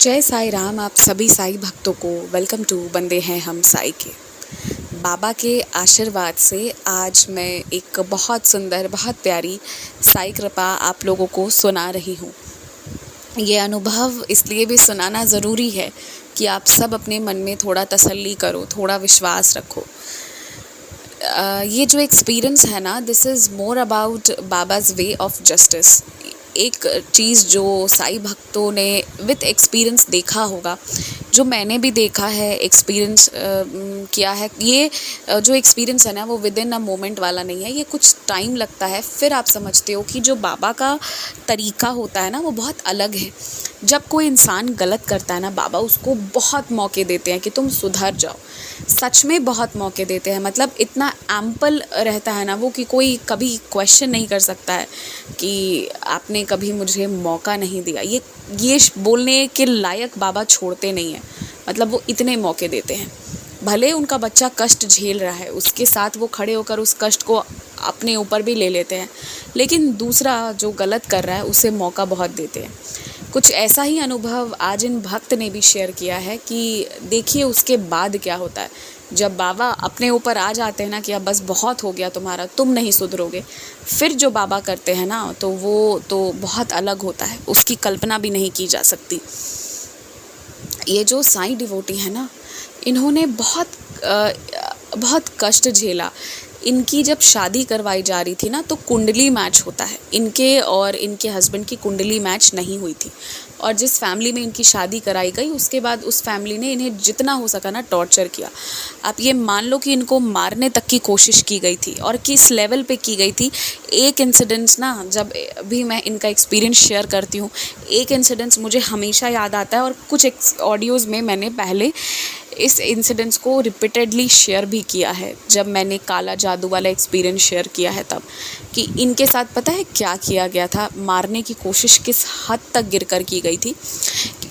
जय साईं राम। आप सभी साईं भक्तों को वेलकम टू बंदे हैं हम साईं के। बाबा के आशीर्वाद से आज मैं एक बहुत सुंदर, बहुत प्यारी साईं कृपा आप लोगों को सुना रही हूँ। ये अनुभव इसलिए भी सुनाना ज़रूरी है कि आप सब अपने मन में थोड़ा तसल्ली करो, थोड़ा विश्वास रखो। ये जो एक्सपीरियंस है ना, this is more about Baba's way of justice. एक चीज़ जो साईं भक्तों ने विथ एक्सपीरियंस देखा होगा, जो मैंने भी देखा है, एक्सपीरियंस किया है। ये जो एक्सपीरियंस है ना, वो विद इन अ मोमेंट वाला नहीं है, ये कुछ टाइम लगता है। फिर आप समझते हो कि जो बाबा का तरीका होता है ना, वो बहुत अलग है। जब कोई इंसान गलत करता है ना, बाबा उसको बहुत मौके देते हैं कि तुम सुधर जाओ। सच में बहुत मौके देते हैं, मतलब इतना एम्पल रहता है ना वो कि कोई कभी क्वेश्चन नहीं कर सकता है कि आपने कभी मुझे मौका नहीं दिया। ये बोलने के लायक बाबा छोड़ते नहीं हैं, मतलब वो इतने मौके देते हैं। भले उनका बच्चा कष्ट झेल रहा है, उसके साथ वो खड़े होकर उस कष्ट को अपने ऊपर भी ले लेते हैं, लेकिन दूसरा जो गलत कर रहा है उसे मौका बहुत देते हैं। कुछ ऐसा ही अनुभव आज इन भक्त ने भी शेयर किया है कि देखिए उसके बाद क्या होता है। जब बाबा अपने ऊपर आ जाते हैं ना कि अब बस बहुत हो गया तुम्हारा, तुम नहीं सुधरोगे, फिर जो बाबा करते हैं ना, तो वो तो बहुत अलग होता है, उसकी कल्पना भी नहीं की जा सकती। ये जो साईं डिवोटी है ना, इन्होंने बहुत कष्ट झेला। इनकी जब शादी करवाई जा रही थी ना, तो कुंडली मैच होता है। इनके और इनके हस्बैंड की कुंडली मैच नहीं हुई थी, और जिस फैमिली में इनकी शादी कराई गई, उसके बाद उस फैमिली ने इन्हें जितना हो सका ना टॉर्चर किया। आप ये मान लो कि इनको मारने तक की कोशिश की गई थी, और किस लेवल पे की गई थी। एक इंसिडेंट्स ना, जब भी मैं इनका एक्सपीरियंस शेयर करती हूँ, एक इंसिडेंट्स मुझे हमेशा याद आता है, और कुछ ऑडियोज़ में मैंने पहले इस इंसिडेंट्स को रिपीटेडली शेयर भी किया है, जब मैंने काला जादू वाला एक्सपीरियंस शेयर किया है तब, कि इनके साथ पता है क्या किया गया था। मारने की कोशिश किस हद तक गिरकर की गई थी।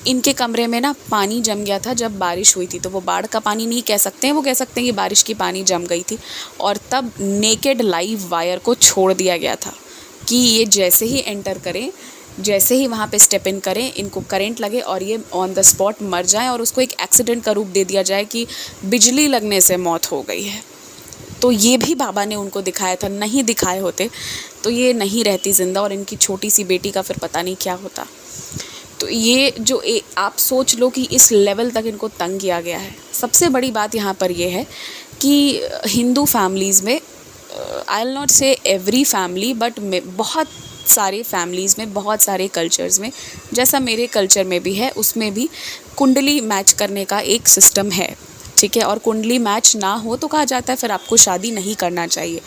इनके कमरे में ना पानी जम गया था जब बारिश हुई थी, तो वो बाढ़ का पानी नहीं कह सकते हैं, वो कह सकते हैं कि बारिश की पानी जम गई थी। और तब नेकेड लाइव वायर को छोड़ दिया गया था कि ये जैसे ही एंटर करें, जैसे ही वहाँ पे स्टेप इन करें, इनको करंट लगे और ये ऑन द स्पॉट मर जाएं, और उसको एक एक्सीडेंट का रूप दे दिया जाए कि बिजली लगने से मौत हो गई है। तो ये भी बाबा ने उनको दिखाया था। नहीं दिखाए होते तो ये नहीं रहती ज़िंदा, और इनकी छोटी सी बेटी का फिर पता नहीं क्या होता। तो ये जो आप सोच लो कि इस लेवल तक इनको तंग किया गया है। सबसे बड़ी बात यहाँ पर ये है कि हिंदू फैमिलीज़ में, आई विल नॉट से एवरी फैमिली, बट बहुत सारे फैमिलीज़ में, बहुत सारे कल्चर्स में, जैसा मेरे कल्चर में भी है, उसमें भी कुंडली मैच करने का एक सिस्टम है, ठीक है। और कुंडली मैच ना हो तो कहा जाता है फिर आपको शादी नहीं करना चाहिए।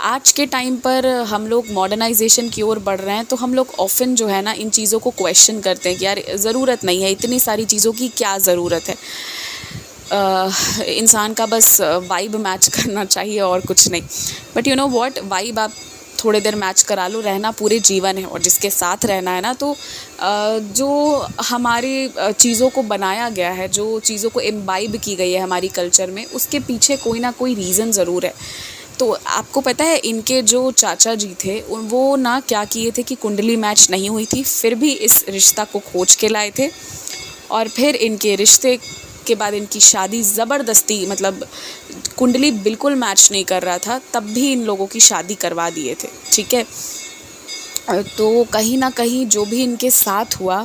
आज के टाइम पर हम लोग मॉडर्नाइजेशन की ओर बढ़ रहे हैं, तो हम लोग ऑफन जो है ना, इन चीज़ों को क्वेश्चन करते हैं कि यार ज़रूरत नहीं है, इतनी सारी चीज़ों की क्या ज़रूरत है। इंसान का बस वाइब मैच करना चाहिए और कुछ नहीं। But you know what, vibe आप थोड़ी देर मैच करा लो, रहना पूरे जीवन है, और जिसके साथ रहना है ना, तो जो हमारी चीज़ों को बनाया गया है, जो चीज़ों को इम्बाइब की गई है हमारी कल्चर में, उसके पीछे कोई ना कोई रीज़न ज़रूर है। तो आपको पता है इनके जो चाचा जी थे, वो ना क्या किए थे कि कुंडली मैच नहीं हुई थी, फिर भी इस रिश्ता को खोज के लाए थे, और फिर इनके रिश्ते के बाद इनकी शादी ज़बरदस्ती, मतलब कुंडली बिल्कुल मैच नहीं कर रहा था, तब भी इन लोगों की शादी करवा दिए थे, ठीक है। तो कहीं ना कहीं जो भी इनके साथ हुआ,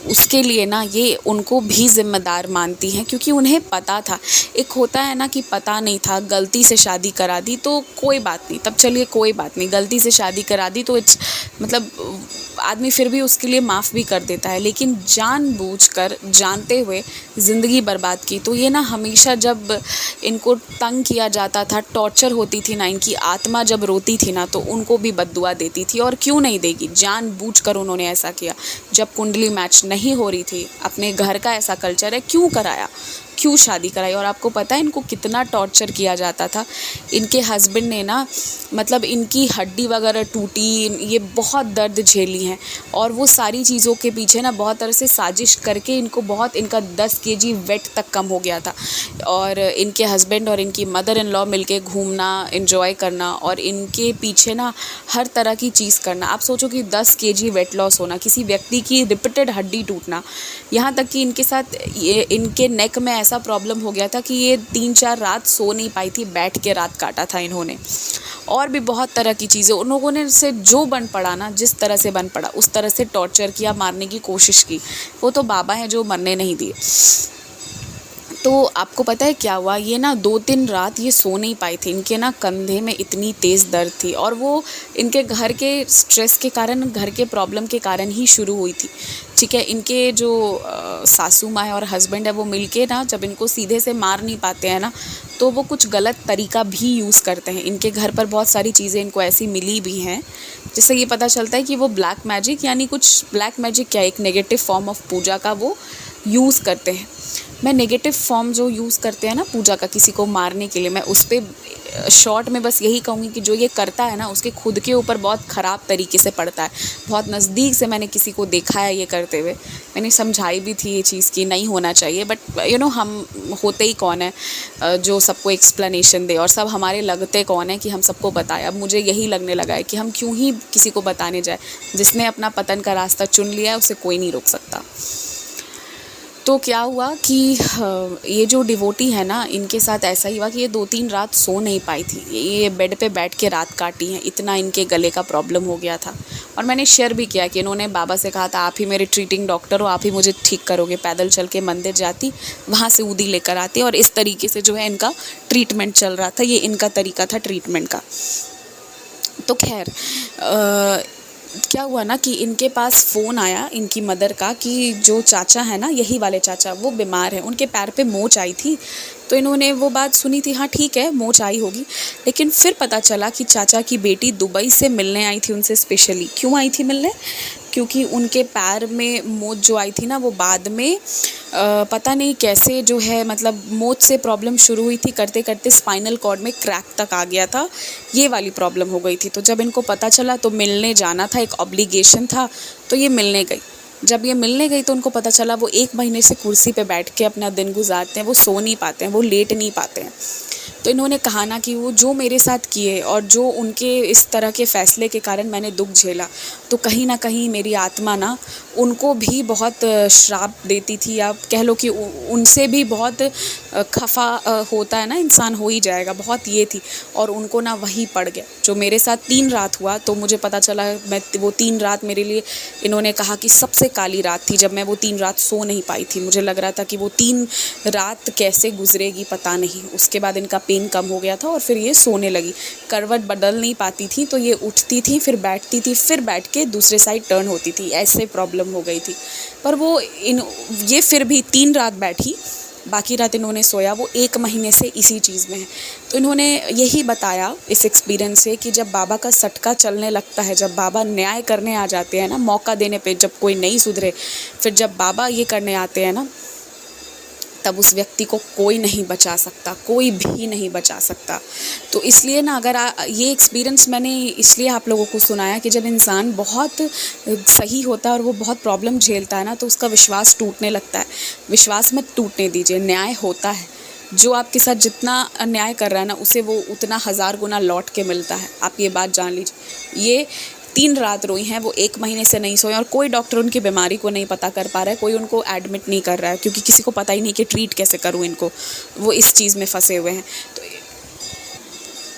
उसके लिए ना ये उनको भी ज़िम्मेदार मानती हैं, क्योंकि उन्हें पता था। एक होता है ना कि पता नहीं था, गलती से शादी करा दी तो कोई बात नहीं, तब चलिए कोई बात नहीं, गलती से शादी करा दी तो इट्स, मतलब आदमी फिर भी उसके लिए माफ़ भी कर देता है। लेकिन जानबूझकर, जानते हुए ज़िंदगी बर्बाद की, तो ये ना हमेशा जब इनको तंग किया जाता था, टॉर्चर होती थी ना, इनकी आत्मा जब रोती थी ना, तो उनको भी बद्दुआ देती थी। और क्यों नहीं देगी, जानबूझकर उन्होंने ऐसा किया। जब कुंडली मैच नहीं हो रही थी, अपने घर का ऐसा कल्चर है, क्यों कराया, क्यों शादी कराई। और आपको पता है इनको कितना टॉर्चर किया जाता था। इनके हस्बैंड ने ना मतलब इनकी हड्डी वगैरह टूटी, ये बहुत दर्द झेली हैं। और वो सारी चीज़ों के पीछे ना बहुत तरह से साजिश करके इनका 10 केजी वेट तक कम हो गया था। और इनके हस्बैंड और इनकी मदर इन लॉ मिलके घूमना, एंजॉय करना और इनके पीछे ना हर तरह की चीज़ करना। आप सोचो कि 10 केजी वेट लॉस होना, किसी व्यक्ति की रिपीटेड हड्डी टूटना, यहाँ तक कि इनके साथ ये इनके नेक में ऐसा प्रॉब्लम हो गया था कि ये 3-4 रात सो नहीं पाई थी, बैठ के रात काटा था इन्होंने। और भी बहुत तरह की चीज़ें उन लोगों ने से जो बन पड़ा ना, जिस तरह से बन पड़ा उस तरह से टॉर्चर किया, मारने की कोशिश की। वो तो बाबा हैं जो मरने नहीं दिए। तो आपको पता है क्या हुआ, ये ना 2-3 रात ये सो नहीं पाई थी। इनके ना कंधे में इतनी तेज़ दर्द थी और वो इनके घर के स्ट्रेस के कारण, घर के प्रॉब्लम के कारण ही शुरू हुई थी। ठीक है, इनके जो सासू माँ है और हस्बैंड है वो मिलके ना जब इनको सीधे से मार नहीं पाते हैं ना, तो वो कुछ गलत तरीका भी यूज़ करते हैं। इनके घर पर बहुत सारी चीज़ें इनको ऐसी मिली भी हैं जिससे ये पता चलता है कि वो ब्लैक मैजिक, यानी कुछ ब्लैक मैजिक क्या, एक नेगेटिव फॉर्म ऑफ पूजा का वो यूज़ करते हैं। मैं नेगेटिव फॉर्म जो यूज़ करते हैं ना पूजा का किसी को मारने के लिए, मैं उस पर शॉर्ट में बस यही कहूँगी कि जो ये करता है ना उसके खुद के ऊपर बहुत ख़राब तरीके से पड़ता है। बहुत नज़दीक से मैंने किसी को देखा है ये करते हुए। मैंने समझाई भी थी ये चीज़ कि नहीं होना चाहिए, बट हम होते ही कौन है जो सबको एक्सप्लेनेशन दे, और सब हमारे लगते कौन है कि हम सबको बताएं। अब मुझे यही लगने लगा है कि हम क्यों ही किसी को बताने जाए। जिसने अपना पतन का रास्ता चुन लिया है उसे कोई नहीं रोक सकता। तो क्या हुआ कि ये जो डिवोटी है ना, इनके साथ ऐसा ही हुआ कि ये 2-3 रात सो नहीं पाई थी। ये बेड पे बैठ के रात काटी हैं, इतना इनके गले का प्रॉब्लम हो गया था। और मैंने शेयर भी किया कि इन्होंने बाबा से कहा था, आप ही मेरे ट्रीटिंग डॉक्टर हो, आप ही मुझे ठीक करोगे। पैदल चल के मंदिर जाती, वहाँ से ऊदी लेकर आती, और इस तरीके से जो है इनका ट्रीटमेंट चल रहा था। ये इनका तरीका था ट्रीटमेंट का। तो खैर क्या हुआ ना कि इनके पास फ़ोन आया इनकी मदर का कि जो चाचा है ना, यही वाले चाचा, वो बीमार हैं, उनके पैर पे मोच आई थी। तो इन्होंने वो बात सुनी थी, हाँ ठीक है मोच आई होगी। लेकिन फिर पता चला कि चाचा की बेटी दुबई से मिलने आई थी उनसे स्पेशली। क्यों आई थी मिलने? क्योंकि उनके पैर में मोच जो आई थी ना, वो बाद में पता नहीं कैसे जो है, मतलब मोच से प्रॉब्लम शुरू हुई थी, करते करते स्पाइनल कॉर्ड में क्रैक तक आ गया था, ये वाली प्रॉब्लम हो गई थी। तो जब इनको पता चला तो मिलने जाना था, एक ऑब्लिगेशन था, तो ये मिलने गई। जब ये मिलने गई तो उनको पता चला वो 1 महीने से कुर्सी पे बैठ के अपना दिन गुजारते हैं, वो सो नहीं पाते हैं, वो लेट नहीं पाते हैं। तो इन्होंने कहा ना कि वो जो मेरे साथ किए और जो उनके इस तरह के फ़ैसले के कारण मैंने दुःख झेला, तो कहीं ना कहीं मेरी आत्मा ना उनको भी बहुत श्राप देती थी। आप कह लो कि उनसे भी बहुत खफा होता है ना इंसान, हो ही जाएगा, बहुत ये थी। और उनको ना वही पड़ गया जो मेरे साथ 3 रात हुआ। तो मुझे पता चला, मैं वो 3 रात मेरे लिए, इन्होंने कहा कि सबसे काली रात थी, जब मैं वो 3 रात सो नहीं पाई थी। मुझे लग रहा था कि वो 3 रात कैसे गुजरेगी पता नहीं। उसके बाद इनका पेन कम हो गया था और फिर ये सोने लगी। करवट बदल नहीं पाती थी, तो ये उठती थी, फिर बैठती थी, फिर बैठ के दूसरे साइड टर्न होती थी, ऐसे प्रॉब्लम हो गई थी। पर वो ये फिर भी 3 रात बैठी, बाकी रात इन्होंने सोया। वो 1 महीने से इसी चीज़ में है। तो इन्होंने यही बताया इस एक्सपीरियंस से कि जब बाबा का सटका चलने लगता है, जब बाबा न्याय करने आ जाते हैं ना, मौका देने पे, जब कोई नहीं सुधरे, फिर जब बाबा ये करने आते हैं ना, तब उस व्यक्ति को कोई नहीं बचा सकता, कोई भी नहीं बचा सकता। तो इसलिए ना, अगर ये एक्सपीरियंस मैंने इसलिए आप लोगों को सुनाया कि जब इंसान बहुत सही होता है और वो बहुत प्रॉब्लम झेलता है ना, तो उसका विश्वास टूटने लगता है। विश्वास मत टूटने दीजिए, न्याय होता है। जो आपके साथ जितना अन्याय कर रहा है ना, उसे वो उतना 1000 गुना लौट के मिलता है। आप ये बात जान लीजिए। ये 3 रात रोई हैं, वो 1 महीने से नहीं सोए, और कोई डॉक्टर उनकी बीमारी को नहीं पता कर पा रहा है, कोई उनको एडमिट नहीं कर रहा है, क्योंकि किसी को पता ही नहीं कि ट्रीट कैसे करूँ इनको। वो इस चीज़ में फंसे हुए हैं।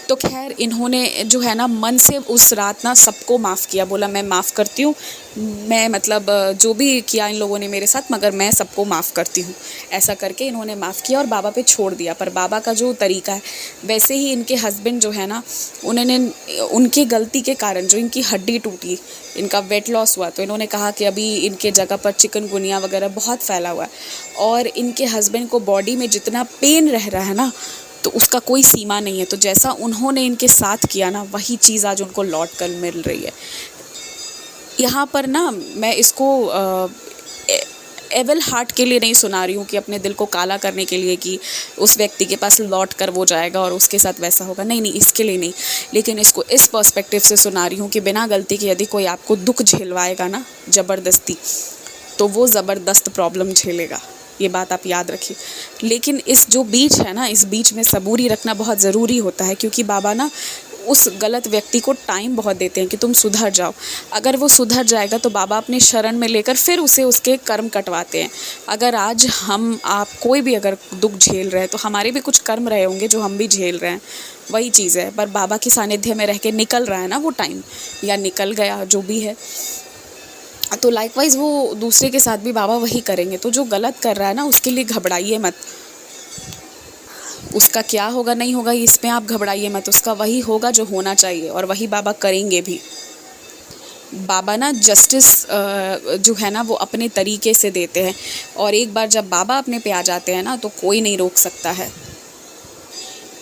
तो खैर इन्होंने जो है ना, मन से उस रात ना सबको माफ़ किया, बोला मैं माफ़ करती हूँ, मैं मतलब जो भी किया इन लोगों ने मेरे साथ, मगर मैं सबको माफ़ करती हूँ। ऐसा करके इन्होंने माफ़ किया और बाबा पे छोड़ दिया। पर बाबा का जो तरीका है, वैसे ही इनके हस्बैंड जो है ना, उन्होंने उनकी गलती के कारण जो इनकी हड्डी टूटी, इनका वेट लॉस हुआ, तो इन्होंने कहा कि अभी इनके जगह पर चिकनगुनिया वगैरह बहुत फैला हुआ है, और इनके हस्बैंड को बॉडी में जितना पेन रह रहा है ना, तो उसका कोई सीमा नहीं है। तो जैसा उन्होंने इनके साथ किया ना, वही चीज़ आज उनको लौट कर मिल रही है। यहाँ पर ना मैं इसको एविल हार्ट के लिए नहीं सुना रही हूँ कि अपने दिल को काला करने के लिए कि उस व्यक्ति के पास लौट कर वो जाएगा और उसके साथ वैसा होगा, नहीं नहीं, इसके लिए नहीं। लेकिन इसको इस पर्सपेक्टिव से सुना रही हूँ कि बिना गलती के यदि कोई आपको दुख झेलवाएगा ना ज़बरदस्ती, तो वो ज़बरदस्त प्रॉब्लम झेलेगा, ये बात आप याद रखिए। लेकिन इस जो बीच है ना, इस बीच में सबूरी रखना बहुत ज़रूरी होता है, क्योंकि बाबा ना उस गलत व्यक्ति को टाइम बहुत देते हैं कि तुम सुधर जाओ। अगर वो सुधर जाएगा तो बाबा अपने शरण में लेकर फिर उसे उसके कर्म कटवाते हैं। अगर आज हम आप कोई भी अगर दुख झेल रहे हैं तो हमारे भी कुछ कर्म रहे होंगे जो हम भी झेल रहे हैं, वही चीज़ है। पर बाबा के सानिध्य में रह के निकल रहा है ना वो टाइम, या निकल गया जो भी है, तो लाइकवाइज वो दूसरे के साथ भी बाबा वही करेंगे। तो जो गलत कर रहा है ना उसके लिए घबराइए मत, उसका क्या होगा नहीं होगा इसमें आप घबराइए मत, उसका वही होगा जो होना चाहिए और वही बाबा करेंगे भी। बाबा ना जस्टिस जो है ना वो अपने तरीके से देते हैं, और एक बार जब बाबा अपने पे आ जाते हैं ना तो कोई नहीं रोक सकता है।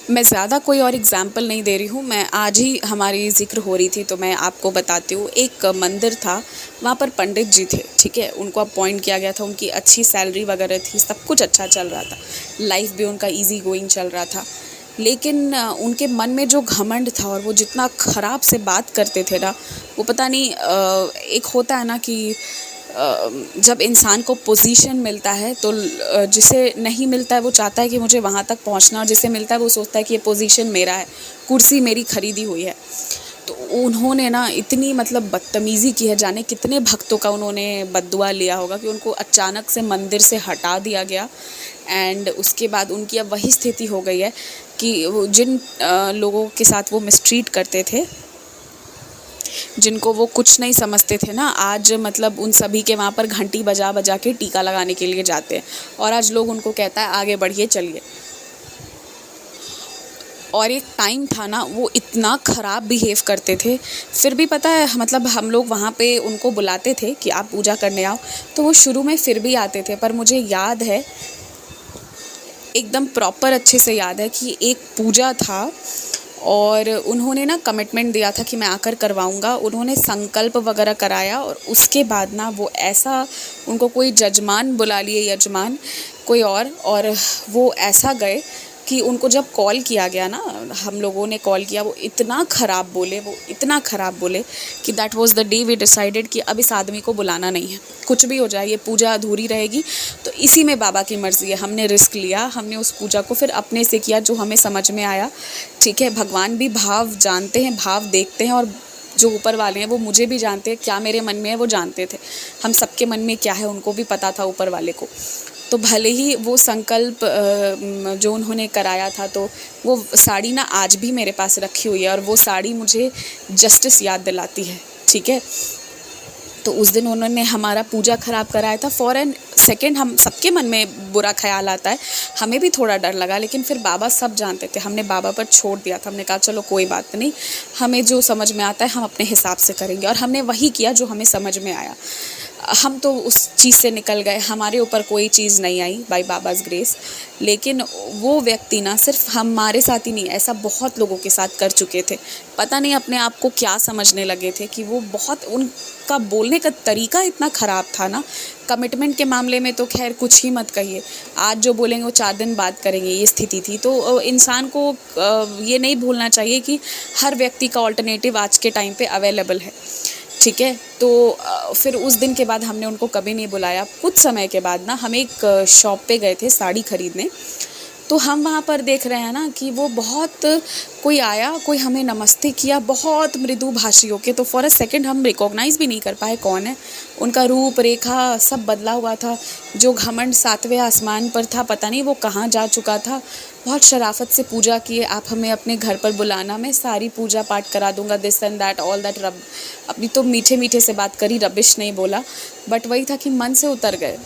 मैं ज़्यादा कोई और एग्ज़ाम्पल नहीं दे रही हूँ, मैं आज ही हमारी ज़िक्र हो रही थी तो मैं आपको बताती हूँ। एक मंदिर था, वहाँ पर पंडित जी थे, ठीक है, उनको अपॉइंट किया गया था, उनकी अच्छी सैलरी वगैरह थी, सब कुछ अच्छा चल रहा था, लाइफ भी उनका इजी गोइंग चल रहा था। लेकिन उनके मन में जो घमंड था और वो जितना ख़राब से बात करते थे ना, वो पता नहीं, एक होता है ना कि जब इंसान को पोजीशन मिलता है तो जिसे नहीं मिलता है वो चाहता है कि मुझे वहाँ तक पहुँचना, और जिसे मिलता है वो सोचता है कि ये पोजीशन मेरा है, कुर्सी मेरी खरीदी हुई है। तो उन्होंने ना इतनी मतलब बदतमीज़ी की है, जाने कितने भक्तों का उन्होंने बद्दुआ लिया होगा कि उनको अचानक से मंदिर से हटा दिया गया। एंड उसके बाद उनकी अब वही स्थिति हो गई है कि वो जिन लोगों के साथ वो मिसट्रीट करते थे, जिनको वो कुछ नहीं समझते थे ना, आज मतलब उन सभी के वहाँ पर घंटी बजा बजा के टीका लगाने के लिए जाते हैं, और आज लोग उनको कहता है आगे बढ़िए चलिए। और एक टाइम था ना वो इतना ख़राब बिहेव करते थे, फिर भी पता है मतलब हम लोग वहाँ पे उनको बुलाते थे कि आप पूजा करने आओ, तो वो शुरू में फिर भी आते थे। पर मुझे याद है, एकदम प्रॉपर अच्छे से याद है कि एक पूजा था और उन्होंने ना कमिटमेंट दिया था कि मैं आकर करवाऊँगा। उन्होंने संकल्प वगैरह कराया और उसके बाद ना वो ऐसा, उनको कोई जजमान बुला लिए, यजमान कोई और वो ऐसा गए कि उनको जब कॉल किया गया ना, हम लोगों ने कॉल किया, वो इतना ख़राब बोले कि that was the day we decided कि अब इस आदमी को बुलाना नहीं है, कुछ भी हो जाए ये पूजा अधूरी रहेगी। तो इसी में बाबा की मर्ज़ी है, हमने रिस्क लिया, हमने उस पूजा को फिर अपने से किया जो हमें समझ में आया। ठीक है, भगवान भी भाव जानते हैं, भाव देखते हैं, और जो ऊपर वाले हैं वो मुझे भी जानते हैं, क्या मेरे मन में है वो जानते थे, हम सबके मन में क्या है उनको भी पता था ऊपर वाले को। तो भले ही वो संकल्प जो उन्होंने कराया था, तो वो साड़ी ना आज भी मेरे पास रखी हुई है, और वो साड़ी मुझे जस्टिस याद दिलाती है। ठीक है, तो उस दिन उन्होंने हमारा पूजा ख़राब कराया था। फॉर एन सेकेंड हम सबके मन में बुरा ख्याल आता है, हमें भी थोड़ा डर लगा, लेकिन फिर बाबा सब जानते थे, हमने बाबा पर छोड़ दिया था। हमने कहा चलो कोई बात नहीं, हमें जो समझ में आता है हम अपने हिसाब से करेंगे, और हमने वही किया जो हमें समझ में आया। हम तो उस चीज़ से निकल गए, हमारे ऊपर कोई चीज़ नहीं आई बाय बाबाज़ ग्रेस। लेकिन वो व्यक्ति ना सिर्फ हमारे साथ ही नहीं, ऐसा बहुत लोगों के साथ कर चुके थे। पता नहीं अपने आप को क्या समझने लगे थे कि वो बहुत, उनका बोलने का तरीका इतना ख़राब था ना। कमिटमेंट के मामले में तो खैर कुछ ही मत कहिए, आज जो बोलेंगे वो 4 दिन बाद करेंगे, ये स्थिति थी। तो इंसान को ये नहीं भूलना चाहिए कि हर व्यक्ति का ऑल्टरनेटिव आज के टाइम पे अवेलेबल है। ठीक है, तो फिर उस दिन के बाद हमने उनको कभी नहीं बुलाया। कुछ समय के बाद ना हम एक शॉप पे गए थे साड़ी ख़रीदने, तो हम वहाँ पर देख रहे हैं ना कि वो बहुत, कोई आया, कोई हमें नमस्ते किया बहुत मृदु भाषी होके, तो फॉर अ सेकंड हम रिकॉग्नाइज़ भी नहीं कर पाए कौन है। उनका रूप रेखा सब बदला हुआ था, जो घमंड 7वें आसमान पर था, पता नहीं वो कहाँ जा चुका था। बहुत शराफत से पूजा किए, आप हमें अपने घर पर बुलाना, मैं सारी पूजा पाठ करा दूँगा, this and that all that रब। अपनी तो मीठे मीठे से बात करी, रबिश नहीं बोला, बट वही था कि मन से उतर गए।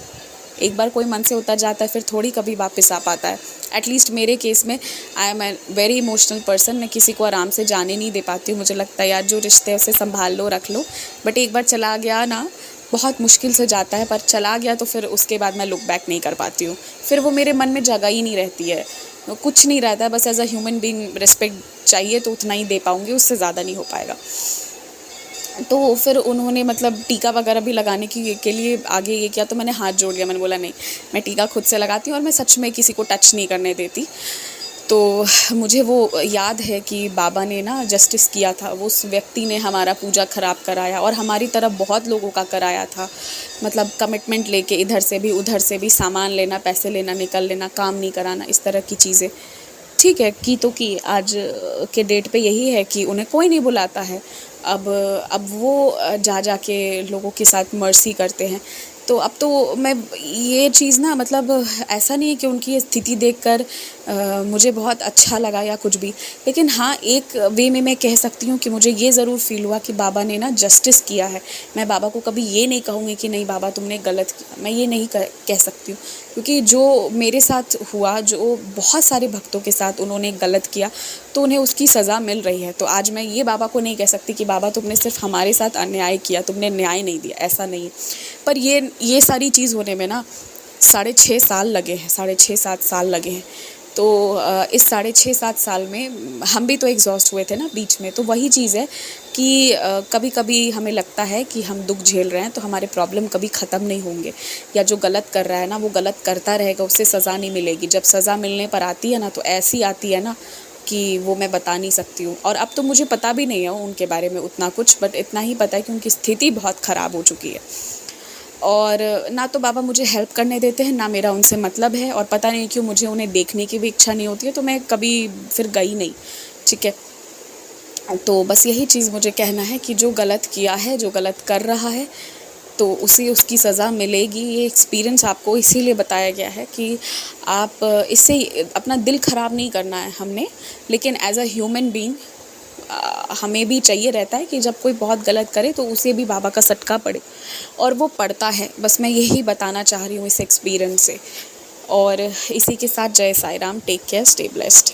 एक बार कोई मन से उतर जाता है फिर थोड़ी कभी वापस आ पाता है। एटलीस्ट मेरे केस में I am a very emotional person, मैं किसी को आराम से जाने नहीं दे पाती हूँ। मुझे लगता है यार जो रिश्ते हैं उसे संभाल लो, रख लो, बट एक बार चला गया ना बहुत मुश्किल से जाता है, पर चला गया तो फिर उसके बाद मैं लुक बैक नहीं कर पाती हूँ। फिर वो मेरे मन में जगह ही नहीं रहती है, कुछ नहीं रहता है, बस as a human being respect चाहिए तो उतना ही दे पाऊँगी, उससे ज़्यादा नहीं हो पाएगा। तो फिर उन्होंने मतलब टीका वगैरह भी लगाने की के लिए आगे ये किया, तो मैंने हाथ जोड़ लिया। मैंने बोला नहीं, मैं टीका खुद से लगाती हूँ और मैं सच में किसी को टच नहीं करने देती। तो मुझे वो याद है कि बाबा ने ना जस्टिस किया था, वो उस व्यक्ति ने हमारा पूजा ख़राब कराया और हमारी तरफ बहुत लोगों का कराया था। मतलब कमिटमेंट लेके इधर से भी उधर से भी सामान लेना, पैसे लेना, निकल लेना, काम नहीं कराना, इस तरह की चीज़ें। ठीक है, की तो की, आज के डेट पे यही है कि उन्हें कोई नहीं बुलाता है। अब वो जा के लोगों के साथ मर्सी करते हैं। तो अब तो मैं ये चीज़ ना, मतलब ऐसा नहीं है कि उनकी ये स्थिति देखकर मुझे बहुत अच्छा लगा या कुछ भी, लेकिन हाँ, एक वे में मैं कह सकती हूँ कि मुझे ये ज़रूर फ़ील हुआ कि बाबा ने ना जस्टिस किया है। मैं बाबा को कभी ये नहीं कहूँगी कि नहीं बाबा तुमने गलत किया, मैं ये नहीं कह सकती हूँ, क्योंकि जो मेरे साथ हुआ, जो बहुत सारे भक्तों के साथ उन्होंने गलत किया, तो उन्हें उसकी सज़ा मिल रही है। तो आज मैं ये बाबा को नहीं कह सकती कि बाबा तुमने सिर्फ हमारे साथ अन्याय किया, तुमने न्याय नहीं दिया, ऐसा नहीं है। पर ये सारी चीज़ होने में ना 6.5 साल लगे हैं, 6.5-7 साल लगे हैं। तो इस 6.5-7 साल में हम भी तो एग्जॉस्ट हुए थे ना बीच में। तो वही चीज़ है कि कभी कभी हमें लगता है कि हम दुख झेल रहे हैं तो हमारे प्रॉब्लम कभी ख़त्म नहीं होंगे, या जो गलत कर रहा है ना वो गलत करता रहेगा, उससे सज़ा नहीं मिलेगी। जब सज़ा मिलने पर आती है ना, तो ऐसी आती है ना कि वो मैं बता नहीं सकती हूँ। और अब तो मुझे पता भी नहीं है उनके बारे में उतना कुछ, बट इतना ही पता है कि उनकी स्थिति बहुत ख़राब हो चुकी है। और ना तो बाबा मुझे हेल्प करने देते हैं, ना मेरा उनसे मतलब है, और पता नहीं क्यों मुझे उन्हें देखने की भी इच्छा नहीं होती है, तो मैं कभी फिर गई नहीं। ठीक है, तो बस यही चीज़ मुझे कहना है कि जो गलत किया है, जो गलत कर रहा है, तो उसे उसकी सज़ा मिलेगी। ये एक्सपीरियंस आपको इसीलिए बताया गया है कि आप इससे अपना दिल ख़राब नहीं करना है हमने, लेकिन एज अ ह्यूमन बीइंग हमें भी चाहिए रहता है कि जब कोई बहुत गलत करे तो उसे भी बाबा का सटका पड़े, और वो पड़ता है। बस मैं यही बताना चाह रही हूँ इस एक्सपीरियंस से। और इसी के साथ Jai Sai Ram, take care, stay blessed.